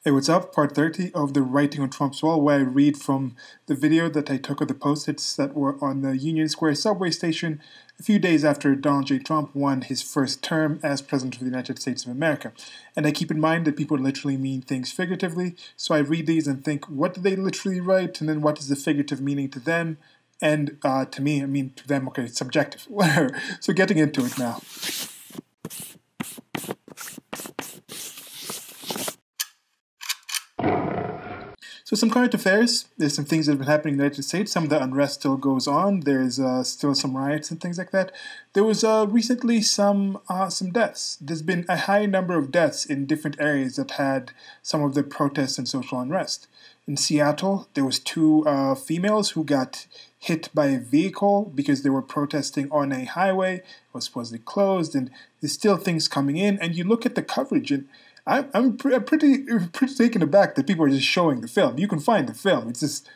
Hey, what's up? Part 30 of the Writing on Trump's Wall, where I read from the video that I took of the post-its that were on the Union Square subway station a few days after Donald J. Trump won his first term as President of the United States of America. And I keep in mind that people literally mean things figuratively, so I read these and think, what do they literally write? And then what is the figurative meaning to them? And to me, I mean, to them, okay, it's subjective, whatever. So getting into it now. So some current affairs. There's some things that have been happening in the United States. Some of the unrest still goes on. There's still some riots and things like that. There was recently some deaths. There's been a high number of deaths in different areas that had some of the protests and social unrest. In Seattle, there was two females who got hit by a vehicle because they were protesting on a highway. It was supposedly closed, and there's still things coming in. And you look at the coverage, and I'm pretty taken aback that people are just showing the film. You can find the film. It's just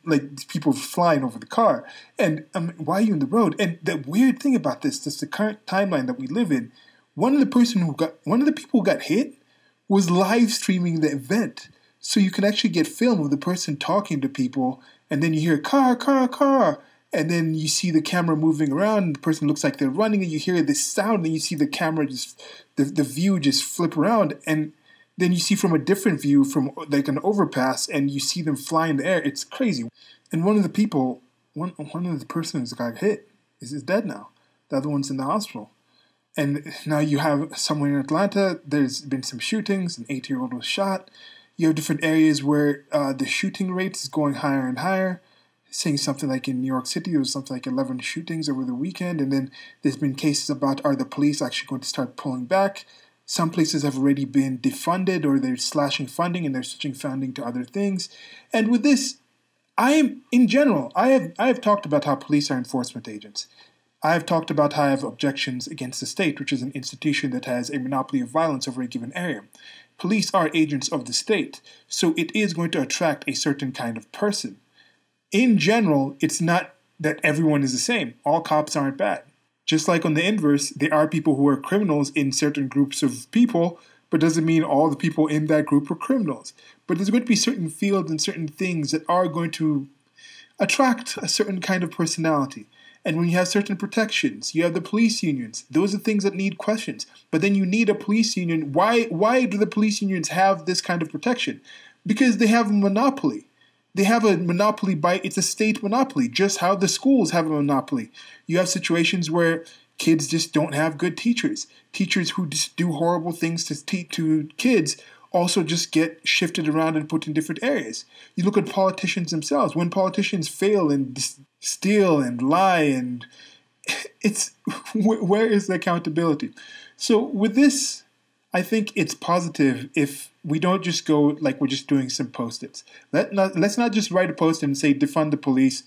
like people flying over the car. And why are you in the road? And the weird thing about this, the current timeline that we live in, one of the people who got hit was live streaming the event. So you can actually get film of the person talking to people, and then you hear car, car, car. And then you see the camera moving around, and the person looks like they're running, and you hear this sound, and you see the camera just, the view just flip around, and then you see from a different view, from like an overpass, and you see them fly in the air. It's crazy. And one of the persons that got hit is dead now. The other one's in the hospital. And now you have somewhere in Atlanta, there's been some shootings, an 8-year-old was shot. You have different areas where the shooting rate is going higher and higher. Saying something like in New York City, there was something like 11 shootings over the weekend, and then there's been cases about, are the police actually going to start pulling back? Some places have already been defunded, or they're slashing funding and they're switching funding to other things. And with this, I have talked about how police are enforcement agents. I have talked about how I have objections against the state, which is an institution that has a monopoly of violence over a given area. Police are agents of the state, so it is going to attract a certain kind of person. In general, it's not that everyone is the same. All cops aren't bad. Just like on the inverse, there are people who are criminals in certain groups of people, but doesn't mean all the people in that group are criminals. But there's going to be certain fields and certain things that are going to attract a certain kind of personality. And when you have certain protections, you have the police unions. Those are things that need questions. But then you need a police union. Why do the police unions have this kind of protection? Because they have a monopoly. They have a monopoly it's a state monopoly, just how the schools have a monopoly. You have situations where kids just don't have good teachers. Teachers who just do horrible things to kids also just get shifted around and put in different areas. You look at politicians themselves. When politicians fail and steal and lie, and it's where is the accountability? So with this, I think it's positive if we don't just go like we're just doing some post-its. Let's not just write a post and say defund the police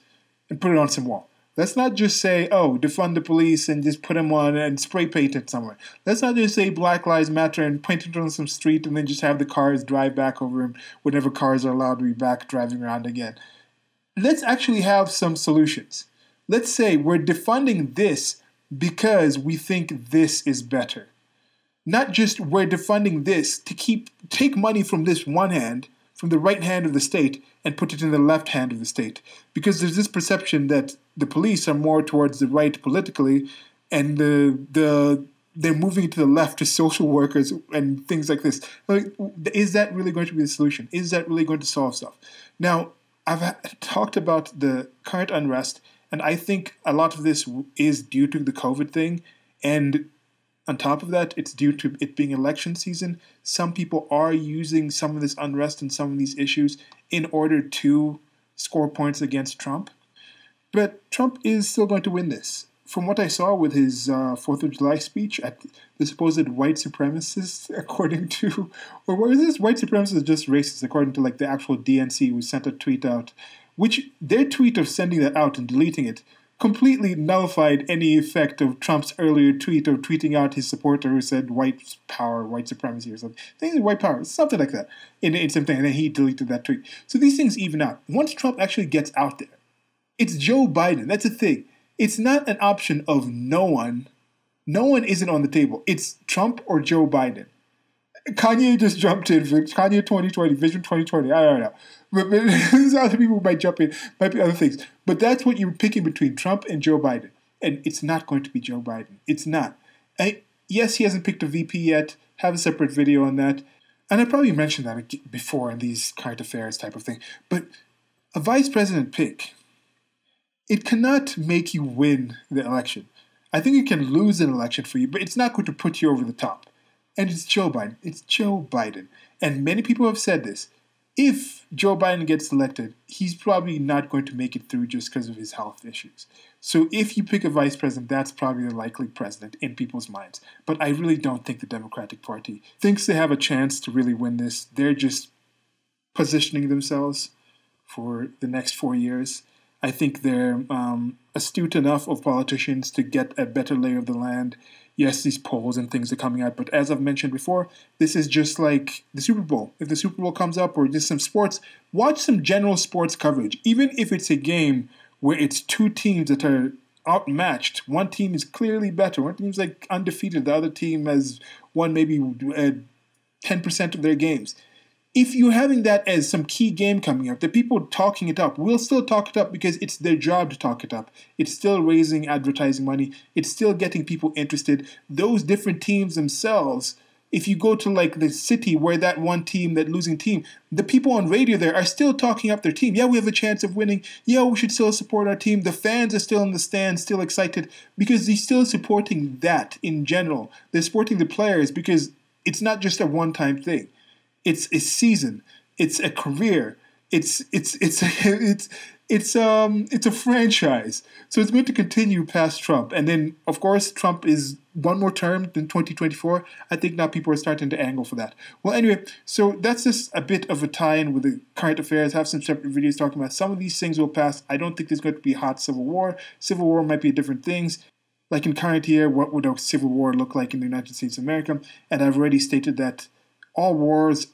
and put it on some wall. Let's not just say, oh, defund the police and just put them on and spray paint it somewhere. Let's not just say Black Lives Matter and paint it on some street and then just have the cars drive back over them whenever cars are allowed to be back driving around again. Let's actually have some solutions. Let's say we're defunding this because we think this is better. Not just we're defunding this to take money from this one hand, from the right hand of the state, and put it in the left hand of the state. Because there's this perception that the police are more towards the right politically, and they're moving to the left to social workers and things like this. Like, is that really going to be the solution? Is that really going to solve stuff? Now, I've talked about the current unrest, and I think a lot of this is due to the COVID thing, and on top of that, it's due to it being election season. Some people are using some of this unrest and some of these issues in order to score points against Trump. But Trump is still going to win this. From what I saw with his 4th of July speech at the supposed white supremacists, according to, or what is this? White supremacists are just racist, according to like the actual DNC who sent a tweet out, which their tweet of sending that out and deleting it completely nullified any effect of Trump's earlier tweet of tweeting out his supporter who said white power, white supremacy or something. I think it's white power, something like that in something, and then he deleted that tweet. So these things even out. Once Trump actually gets out there, it's Joe Biden. That's the thing. It's not an option of no one. No one isn't on the table. It's Trump or Joe Biden. Kanye just jumped in. Kanye 2020, Vision 2020. I don't know. But there's other people who might jump in. Might be other things. But that's what you're picking between Trump and Joe Biden. And it's not going to be Joe Biden. It's not. Yes, he hasn't picked a VP yet. Have a separate video on that. And I probably mentioned that before in these current affairs type of thing. But a vice president pick, it cannot make you win the election. I think it can lose an election for you, but it's not going to put you over the top. And it's Joe Biden. It's Joe Biden. And many people have said this. If Joe Biden gets elected, he's probably not going to make it through just because of his health issues. So if you pick a vice president, that's probably the likely president in people's minds. But I really don't think the Democratic Party thinks they have a chance to really win this. They're just positioning themselves for the next 4 years. I think they're astute enough of politicians to get a better lay of the land. Yes, these polls and things are coming out, but as I've mentioned before, this is just like the Super Bowl. If the Super Bowl comes up or just some sports, watch some general sports coverage. Even if it's a game where it's two teams that are outmatched, one team is clearly better, one team's like undefeated, the other team has won maybe 10% of their games. If you're having that as some key game coming up, the people talking it up will still talk it up because it's their job to talk it up. It's still raising advertising money. It's still getting people interested. Those different teams themselves, if you go to like the city where that one team, that losing team, the people on radio there are still talking up their team. Yeah, we have a chance of winning. Yeah, we should still support our team. The fans are still in the stands, still excited because they're still supporting that in general. They're supporting the players because it's not just a one-time thing. It's a season. It's a career. It's a franchise. So it's going to continue past Trump. And then, of course, Trump is one more term in 2024. I think now people are starting to angle for that. Well, anyway, so that's just a bit of a tie-in with the current affairs. I have some separate videos talking about some of these things will pass. I don't think there's going to be a hot civil war. Civil war might be different things. Like in current year, what would a civil war look like in the United States of America? And I've already stated that all wars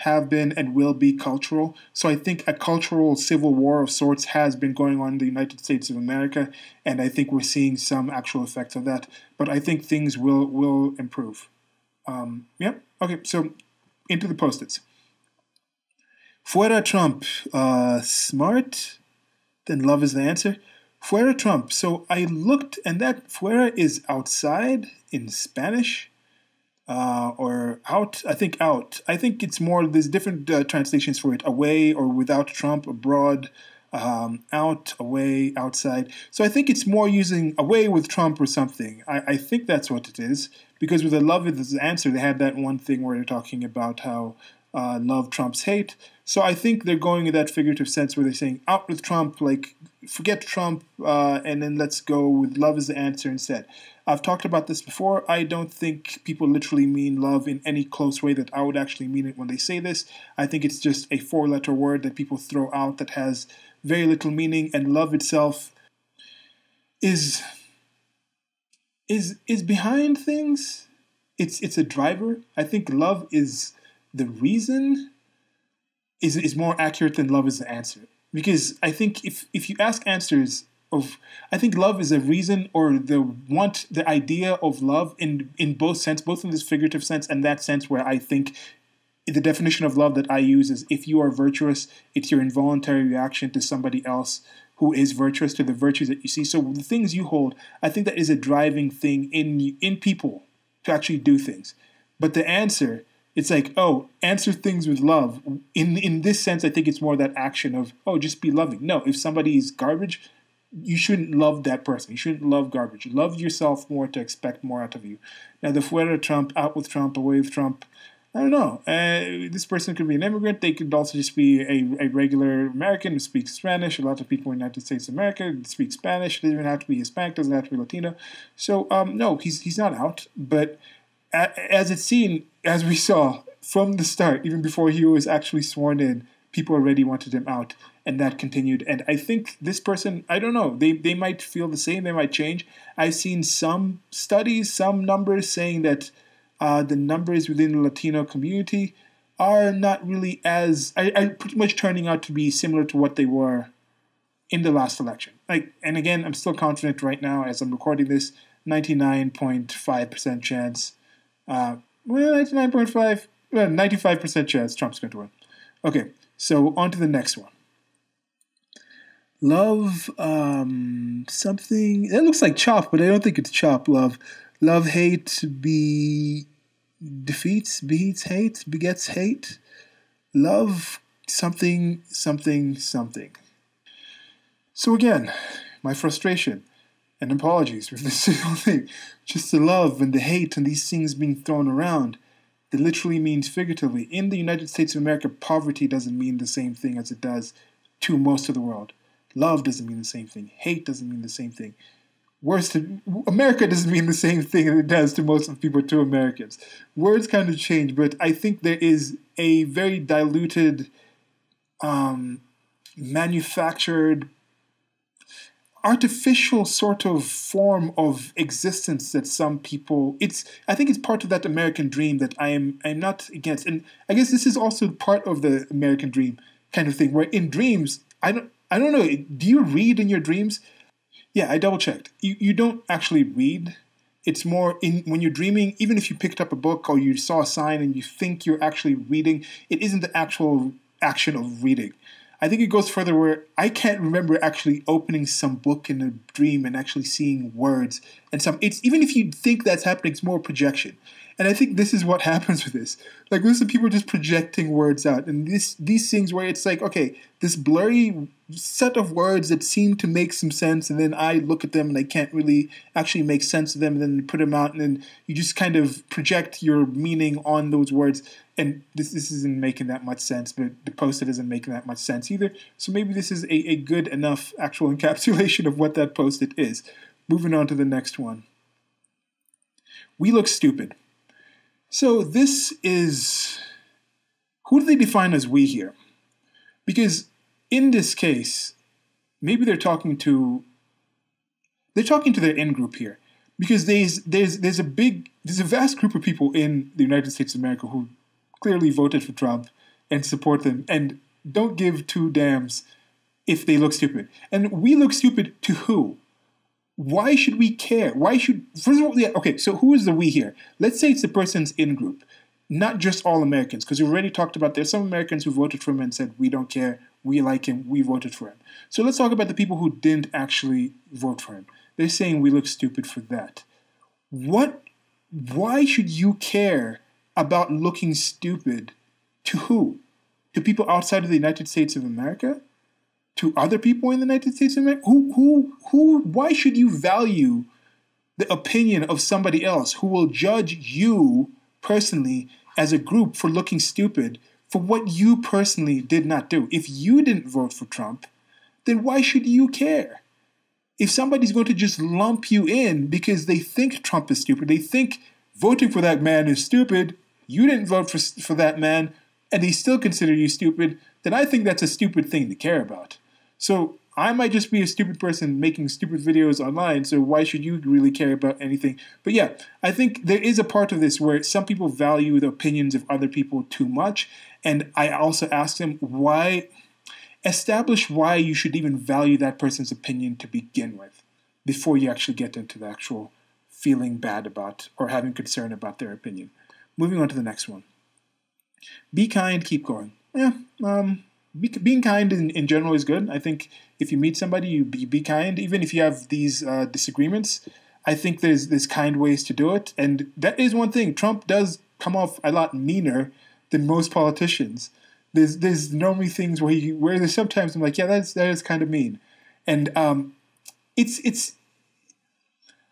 have been, and will be cultural. So I think a cultural civil war of sorts has been going on in the United States of America, and I think we're seeing some actual effects of that. But I think things will improve. Yeah. Okay. So into the post-its. Fuera Trump. Smart. Then love is the answer. Fuera Trump. So I looked, and that fuera is outside in Spanish. Or out, I think out. I think it's more, there's different translations for it. Away or without Trump, abroad, out, away, outside. So I think it's more using away with Trump or something. I think that's what it is. Because with the love is the answer, they had that one thing where they're talking about how love trumps hate. So I think they're going in that figurative sense where they're saying out with Trump, like forget Trump, and then let's go with love is the answer instead. I've talked about this before. I don't think people literally mean love in any close way that I would actually mean it when they say this. I think it's just a four-letter word that people throw out that has very little meaning, and love itself is behind things. It's a driver. I think love is the reason is more accurate than love is the answer. Because I think if you ask answers of, I think love is a reason or the idea of love in both sense, both in this figurative sense and that sense where I think the definition of love that I use is if you are virtuous, it's your involuntary reaction to somebody else who is virtuous, to the virtues that you see. So the things you hold, I think that is a driving thing in people to actually do things. But the answer, it's like, oh, answer things with love. In this sense, I think it's more that action of, oh, just be loving. No, if somebody is garbage, you shouldn't love that person. You shouldn't love garbage. Love yourself more to expect more out of you. Now, the fuera Trump, out with Trump, away with Trump, I don't know. This person could be an immigrant. They could also just be a regular American who speaks Spanish. A lot of people in the United States of America speak Spanish. It doesn't even have to be Hispanic. Doesn't have to be Latino. So, no, he's not out. But as it's seen, as we saw from the start, even before he was actually sworn in, people already wanted him out. And that continued. And I think this person, I don't know, they might feel the same. They might change. I've seen some studies, some numbers saying that the numbers within the Latino community are not really are pretty much turning out to be similar to what they were in the last election. And again, I'm still confident right now as I'm recording this, 99.5% chance. Well, 99.5, well, 95% chance Trump's going to win. Okay, so on to the next one. Love, something, that looks like chop, but I don't think it's chop. Love, hate, beats hate, begets hate. Love, something, something, something. So again, my frustration and apologies for this whole thing. Just the love and the hate and these things being thrown around. That literally means figuratively. In the United States of America, poverty doesn't mean the same thing as it does to most of the world. Love doesn't mean the same thing. Hate doesn't mean the same thing. America doesn't mean the same thing as it does to most of the people, to Americans. Words kind of change, but I think there is a very diluted, manufactured, artificial sort of form of existence that some people, I think it's part of that American dream that I'm not against. And I guess this is also part of the American dream kind of thing, where in dreams, I don't know, do you read in your dreams? Yeah, I double checked. You don't actually read. It's more when you're dreaming, even if you picked up a book or you saw a sign and you think you're actually reading, it isn't the actual action of reading. I think it goes further where I can't remember actually opening some book in a dream and actually seeing words and it's even if you think that's happening, it's more projection. And I think this is what happens with this. Like, listen, people just projecting words out. And these things where it's like, okay, this blurry set of words that seem to make some sense, and then I look at them and I can't really actually make sense of them, and then put them out, and then you just kind of project your meaning on those words. And this isn't making that much sense, but the post-it isn't making that much sense either. So maybe this is a good enough actual encapsulation of what that post-it is. Moving on to the next one. We look stupid. So this is, who do they define as we here? Because in this case, maybe they're talking to their in-group here. Because there's a vast group of people in the United States of America who clearly voted for Trump and support them and don't give two damns if they look stupid. And we look stupid to who? Why should we care? First of all, yeah, okay, so who is the we here? Let's say it's the person's in-group, not just all Americans, because we already talked about there's some Americans who voted for him and said, we don't care, we like him, we voted for him. So let's talk about the people who didn't actually vote for him. They're saying we look stupid for that. Why should you care about looking stupid to who? To people outside of the United States of America? To other people in the United States of America? Why should you value the opinion of somebody else who will judge you personally as a group for looking stupid for what you personally did not do? If you didn't vote for Trump, then why should you care? If somebody's going to just lump you in because they think Trump is stupid, they think voting for that man is stupid, you didn't vote for that man, and they still consider you stupid, then I think that's a stupid thing to care about. So I might just be a stupid person making stupid videos online, so why should you really care about anything? But yeah, I think there is a part of this where some people value the opinions of other people too much, and I also ask them establish why you should even value that person's opinion to begin with, before you actually get into the actual feeling bad about or having concern about their opinion. Moving on to the next one. Be kind, keep going. Yeah, being kind in general is good. I think if you meet somebody, you be kind, even if you have these disagreements. I think there's kind ways to do it, and that is one thing. Trump does come off a lot meaner than most politicians. There's normally things where there's sometimes I'm like, yeah, that is kind of mean, and it's.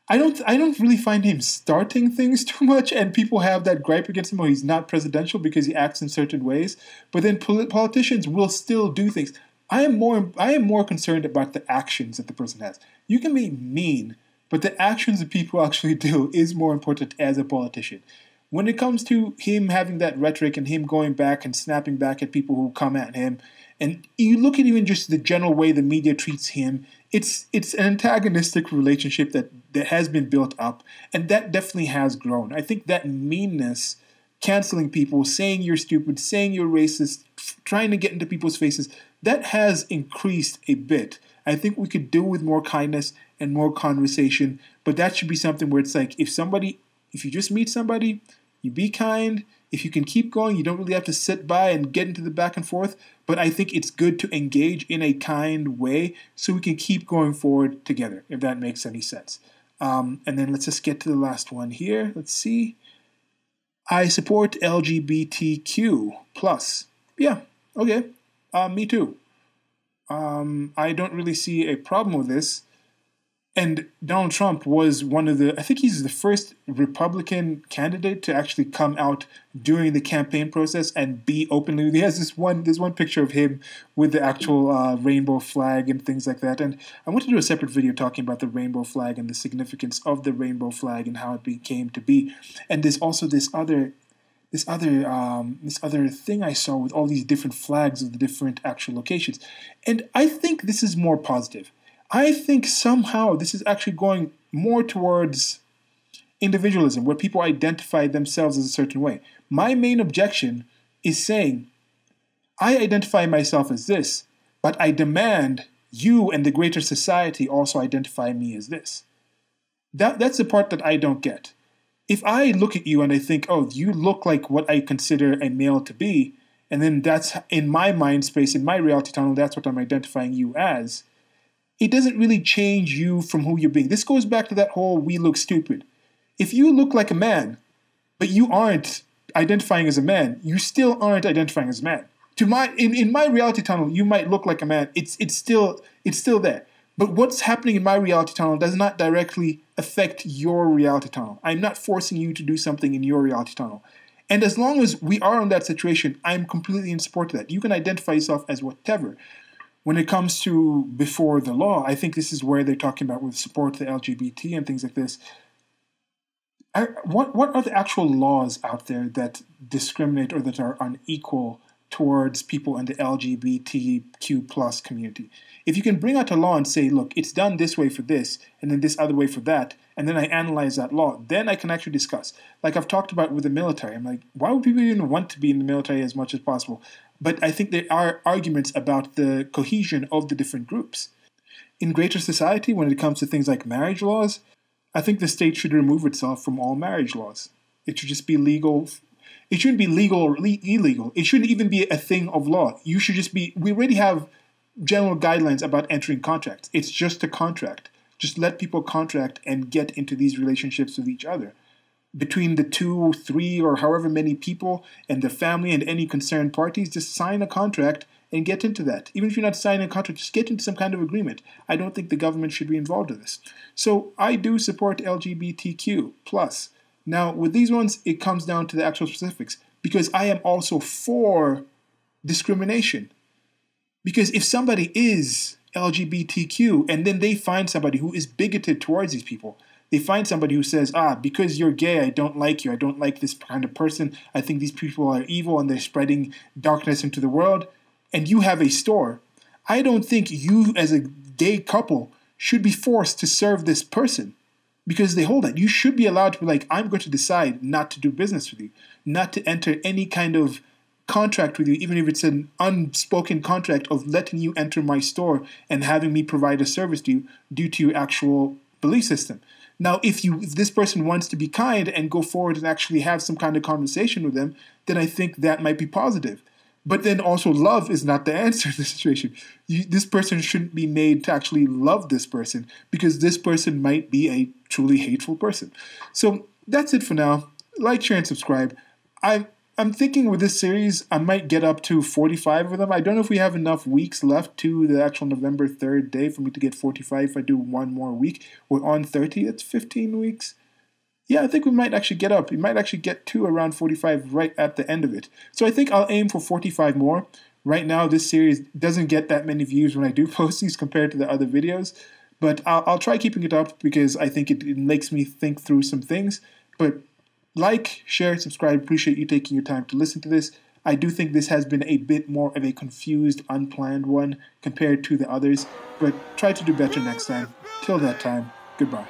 I don't really find him starting things too much, and people have that gripe against him. Oh, he's not presidential because he acts in certain ways. But then politicians will still do things. I am more concerned about the actions that the person has. You can be mean, but the actions that people actually do is more important as a politician. When it comes to him having that rhetoric and him going back and snapping back at people who come at him, and you look at even just the general way the media treats him, it's an antagonistic relationship that has been built up, and that definitely has grown. I think that meanness, canceling people, saying you're stupid, saying you're racist, trying to get into people's faces, that has increased a bit. I think we could do with more kindness and more conversation, but that should be something where it's like, if you just meet somebody, You be kind. If you can keep going, you don't really have to sit by and get into the back and forth. But I think it's good to engage in a kind way so we can keep going forward together, if that makes any sense. And then let's just get to the last one here. Let's see. I support LGBTQ plus. Yeah, okay. Me too. I don't really see a problem with this. And Donald Trump was I think he's the first Republican candidate to actually come out during the campaign process and be openly. He has there's one picture of him with the actual rainbow flag and things like that. And I want to do a separate video talking about the rainbow flag and the significance of the rainbow flag and how it came to be. And there's also this other thing I saw with all these different flags of the different actual locations. And I think this is more positive. I think somehow this is actually going more towards individualism, where people identify themselves as a certain way. My main objection is saying, I identify myself as this, but I demand you and the greater society also identify me as this. That's the part that I don't get. If I look at you and I think, oh, you look like what I consider a male to be, and then that's in my mind space, in my reality tunnel, that's what I'm identifying you as, it doesn't really change you from who you're being. This goes back to that whole we look stupid. If you look like a man, but you aren't identifying as a man, you still aren't identifying as a man. In my reality tunnel, you might look like a man. It's still there. But what's happening in my reality tunnel does not directly affect your reality tunnel. I'm not forcing you to do something in your reality tunnel. And as long as we are in that situation, I'm completely in support of that. You can identify yourself as whatever. When it comes to before the law, I think this is where they're talking about with support to the LGBT and things like this. What are the actual laws out there that discriminate or that are unequal towards people in the LGBTQ plus community? If you can bring out a law and say, look, it's done this way for this, and then this other way for that, and then I analyze that law, then I can actually discuss. Like I've talked about with the military. I'm like, why would people even want to be in the military as much as possible? But I think there are arguments about the cohesion of the different groups. In greater society, when it comes to things like marriage laws, I think the state should remove itself from all marriage laws. It should just be legal. It shouldn't be legal or illegal. It shouldn't even be a thing of law. We already have general guidelines about entering contracts. It's just a contract. Just let people contract and get into these relationships with each other. Between the 2, 3, or however many people and the family and any concerned parties, just sign a contract and get into that. Even if you're not signing a contract, just get into some kind of agreement. I don't think the government should be involved in this. So I do support LGBTQ+. Now, with these ones, it comes down to the actual specifics, because I am also for discrimination. Because if somebody is LGBTQ and then they find somebody who is bigoted towards these people, they find somebody who says, because you're gay, I don't like you. I don't like this kind of person. I think these people are evil and they're spreading darkness into the world. And you have a store. I don't think you as a gay couple should be forced to serve this person because they hold that. You should be allowed to be like, I'm going to decide not to do business with you, not to enter any kind of contract with you, even if it's an unspoken contract of letting you enter my store and having me provide a service to you due to your actual belief system. Now, if this person wants to be kind and go forward and actually have some kind of conversation with them, then I think that might be positive. But then also love is not the answer in this situation. This person shouldn't be made to actually love this person because this person might be a truly hateful person. So that's it for now. Like, share, and subscribe. I'm thinking with this series, I might get up to 45 of them. I don't know if we have enough weeks left to the actual November 3rd day for me to get 45 if I do one more week. We're on 30, it's 15 weeks. Yeah, I think we might actually get up. We might actually get to around 45 right at the end of it. So I think I'll aim for 45 more. Right now, this series doesn't get that many views when I do post these compared to the other videos. But I'll try keeping it up because I think it makes me think through some things. But like, share, subscribe. Appreciate you taking your time to listen to this. I do think this has been a bit more of a confused, unplanned one compared to the others. But try to do better next time. Till that time, goodbye.